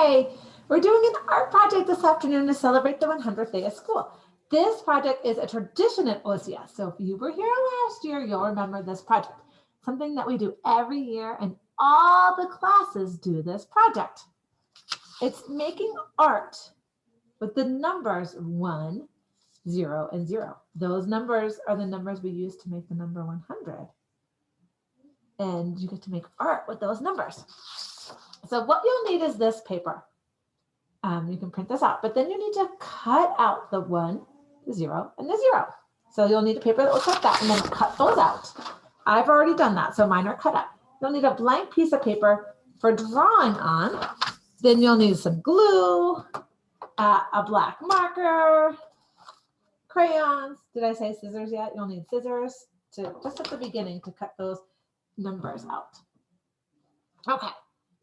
Yay! We're doing an art project this afternoon to celebrate the 100th day of school. This project is a tradition at OCS. So if you were here last year, you'll remember this project. Something that we do every year, and all the classes do this project. It's making art with the numbers 1, 0, and 0. Those numbers are the numbers we use to make the number 100. And you get to make art with those numbers. So what you'll need is this paper. You can print this out, but then you need to cut out the 1, the 0, and the 0. So you'll need a paper that looks like that, and then cut those out. I've already done that, so mine are cut up. You'll need a blank piece of paper for drawing on. Then you'll need some glue, a black marker, crayons. Did I say scissors yet? You'll need scissors to just at the beginning to cut those numbers out. Okay,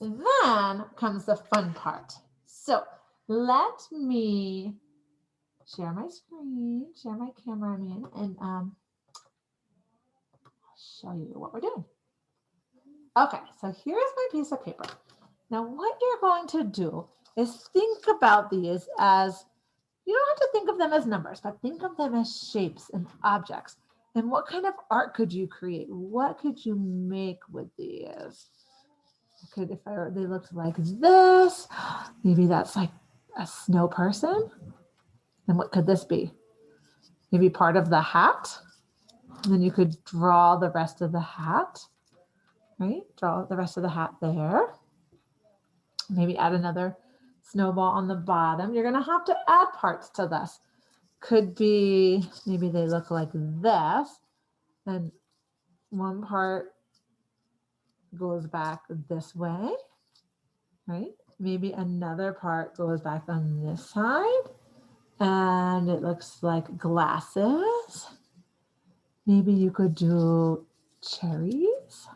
then comes the fun part. So let me share my screen, share my camera, I mean, and show you what we're doing. Okay, so here's my piece of paper. Now what you're going to do is think about these as, you don't have to think of them as numbers, but think of them as shapes and objects. And what kind of art could you create? What could you make with these? Could, if they looked like this, maybe that's like a snow person. And what could this be? Maybe part of the hat. And then you could draw the rest of the hat, right? Draw the rest of the hat there. Maybe add another snowball on the bottom. You're going to have to add parts to this. Could be, maybe they look like this. And one part goes back this way, right? Maybe another part goes back on this side and it looks like glasses. Maybe you could do cherries,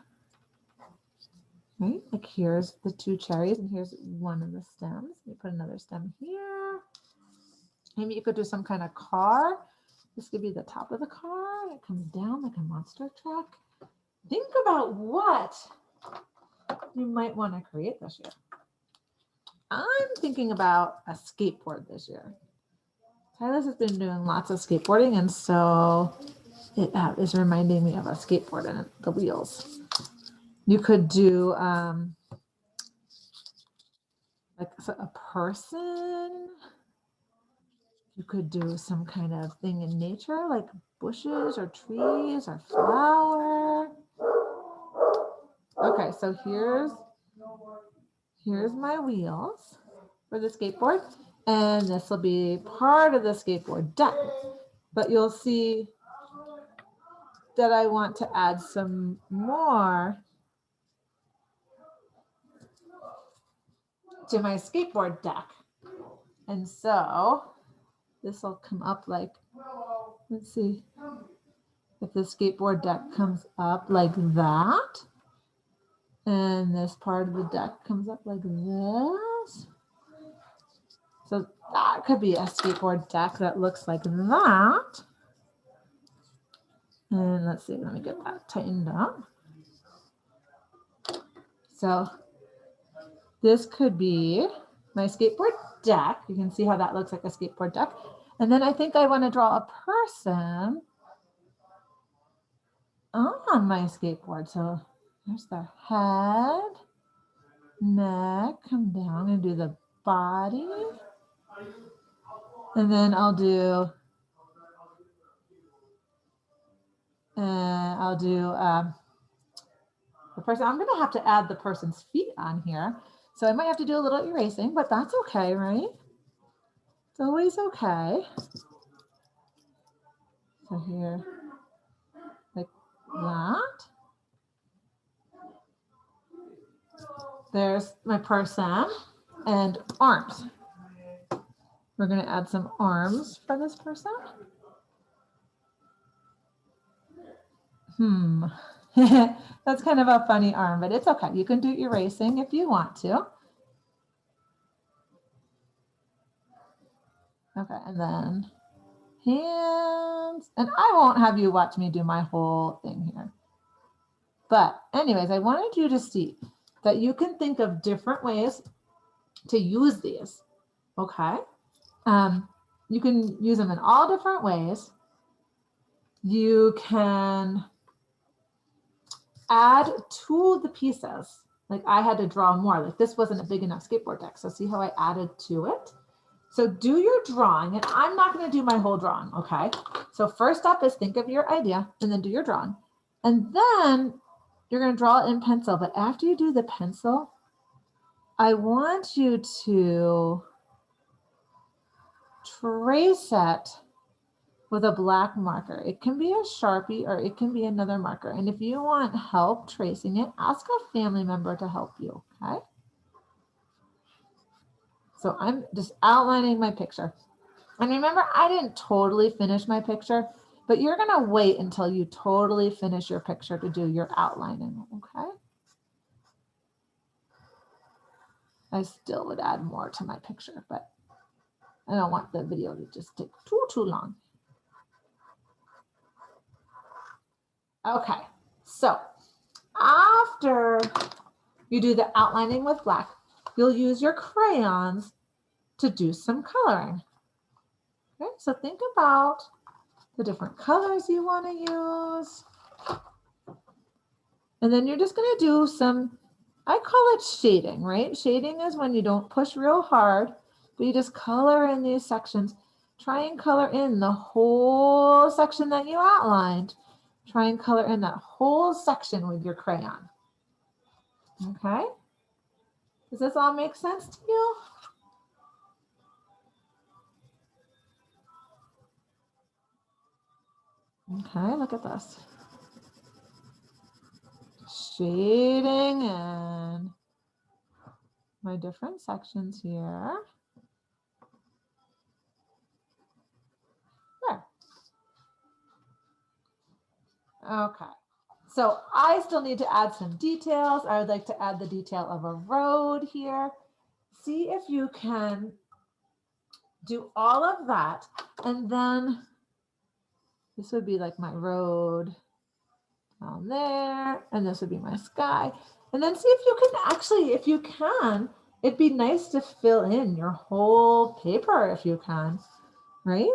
right? Like here's the 2 cherries and here's one of the stems. You put another stem here. Maybe you could do some kind of car. This could be the top of the car. It comes down like a monster truck. Think about what you might want to create this year. I'm thinking about a skateboard this year. Silas has been doing lots of skateboarding, and so it is reminding me of a skateboard and the wheels. You could do like a person. You could do some kind of thing in nature, like bushes or trees or flower. Okay, so here's my wheels for the skateboard, and this will be part of the skateboard deck. But you'll see that I want to add some more to my skateboard deck. And so this will come up like, let's see if the skateboard deck comes up like that. And this part of the deck comes up like this. So that could be a skateboard deck that looks like that. And let's see, let me get that tightened up. So this could be my skateboard deck. You can see how that looks like a skateboard deck. And then I think I want to draw a person on my skateboard. So there's their head, neck, come down and do the body. And then I'll do the person. I'm going to have to add the person's feet on here. So I might have to do a little erasing, but that's okay, right? It's always okay. So here, like that. There's my person and arms. We're going to add some arms for this person. That's kind of a funny arm, but it's okay. You can do erasing if you want to. Okay, and then hands. And I won't have you watch me do my whole thing here. But anyways, I wanted you to see that you can think of different ways to use these, okay? You can use them in all different ways. You can add to the pieces. Like I had to draw more, like this wasn't a big enough skateboard deck. So see how I added to it? So do your drawing, and I'm not going to do my whole drawing, okay? So first up is think of your idea and then do your drawing. And then you're going to draw it in pencil. But after you do the pencil, I want you to trace it with a black marker. It can be a Sharpie or it can be another marker. And if you want help tracing it, ask a family member to help you, okay? So I'm just outlining my picture. And remember, I didn't totally finish my picture, but you're gonna wait until you totally finish your picture to do your outlining, okay? I still would add more to my picture, but I don't want the video to just take too long. Okay, so after you do the outlining with black, you'll use your crayons to do some coloring. Okay, so think about the different colors you want to use. And then you're just going to do some, I call it shading, right? Shading is when you don't push real hard, but you just color in these sections. Try and color in the whole section that you outlined. Try and color in that whole section with your crayon. Okay? Does this all make sense to you? Okay, look at this. Shading in my different sections here. There. Okay. So I still need to add some details. I would like to add the detail of a road here. See if you can do all of that. And then this would be like my road down there. And this would be my sky. And then see if you can actually, if you can, it'd be nice to fill in your whole paper if you can, right?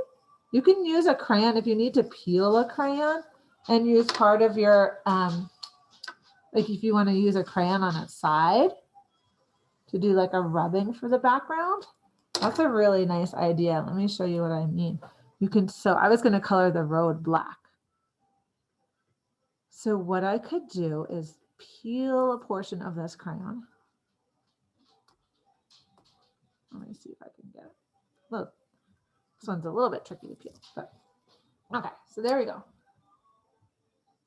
You can use a crayon if you need to peel a crayon and use part of your, like if you want to use a crayon on its side to do like a rubbing for the background. That's a really nice idea. Let me show you what I mean. You can, so I was going to color the road black. So what I could do is peel a portion of this crayon. Let me see if I can get it. Look, this one's a little bit tricky to peel, but okay, so there we go.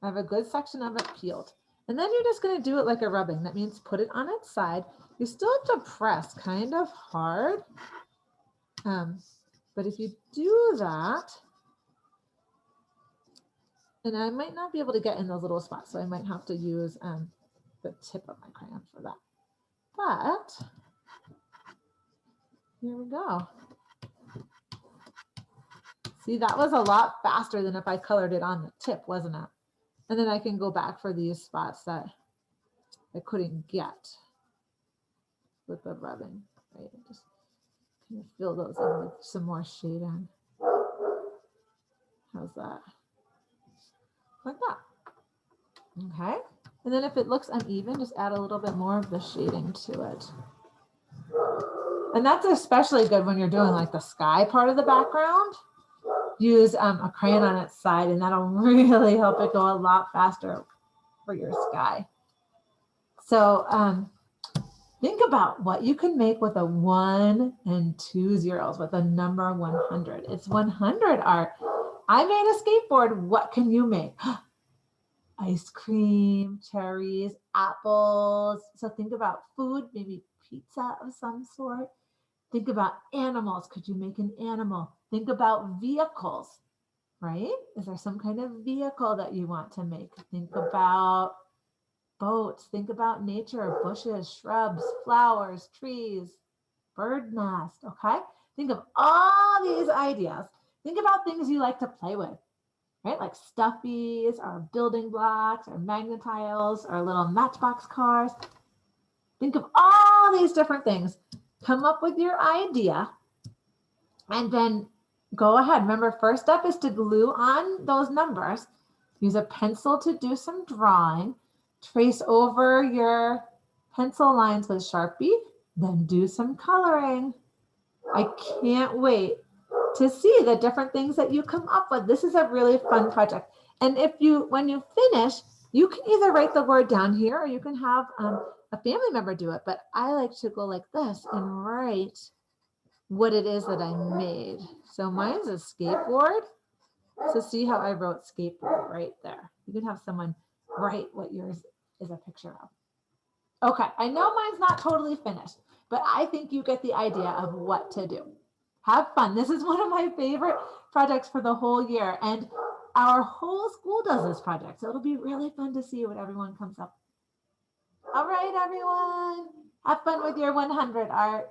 I have a good section of it peeled. And then you're just going to do it like a rubbing. That means put it on its side. You still have to press kind of hard. But if you do that, and I might not be able to get in those little spots, so I might have to use the tip of my crayon for that. But here we go. See, that was a lot faster than if I colored it on the tip, wasn't it? And then I can go back for these spots that I couldn't get with the rubbing, right? Just kind of fill those in with some more shading. How's that? Like that. Okay. And then if it looks uneven, just add a little bit more of the shading to it. And that's especially good when you're doing like the sky part of the background. Use a crayon on its side, and that'll really help it go a lot faster for your sky. So think about what you can make with a 1 and 2 zeros with a number 100. It's 100 art. I made a skateboard. What can you make? Ice cream, cherries, apples. So think about food, maybe pizza of some sort. Think about animals. Could you make an animal? Think about vehicles, right? Is there some kind of vehicle that you want to make? Think about boats. Think about nature, bushes, shrubs, flowers, trees, bird nest, okay? Think of all these ideas. Think about things you like to play with, right? Like stuffies, or building blocks, or magnetiles, or little matchbox cars. Think of all these different things. come up with your idea, and then go ahead. Remember, first step is to glue on those numbers. Use a pencil to do some drawing. Trace over your pencil lines with Sharpie, then do some coloring. I can't wait to see the different things that you come up with. This is a really fun project. And when you finish, you can either write the word down here or you can have a family member do it. But I like to go like this and write what it is that I made. So mine's a skateboard. So see how I wrote skateboard right there. You can have someone write what yours is a picture of. Okay, I know mine's not totally finished, but I think you get the idea of what to do. Have fun. This is one of my favorite projects for the whole year. And our whole school does this project. So it'll be really fun to see what everyone comes up with. All right, everyone. Have fun with your 100 art.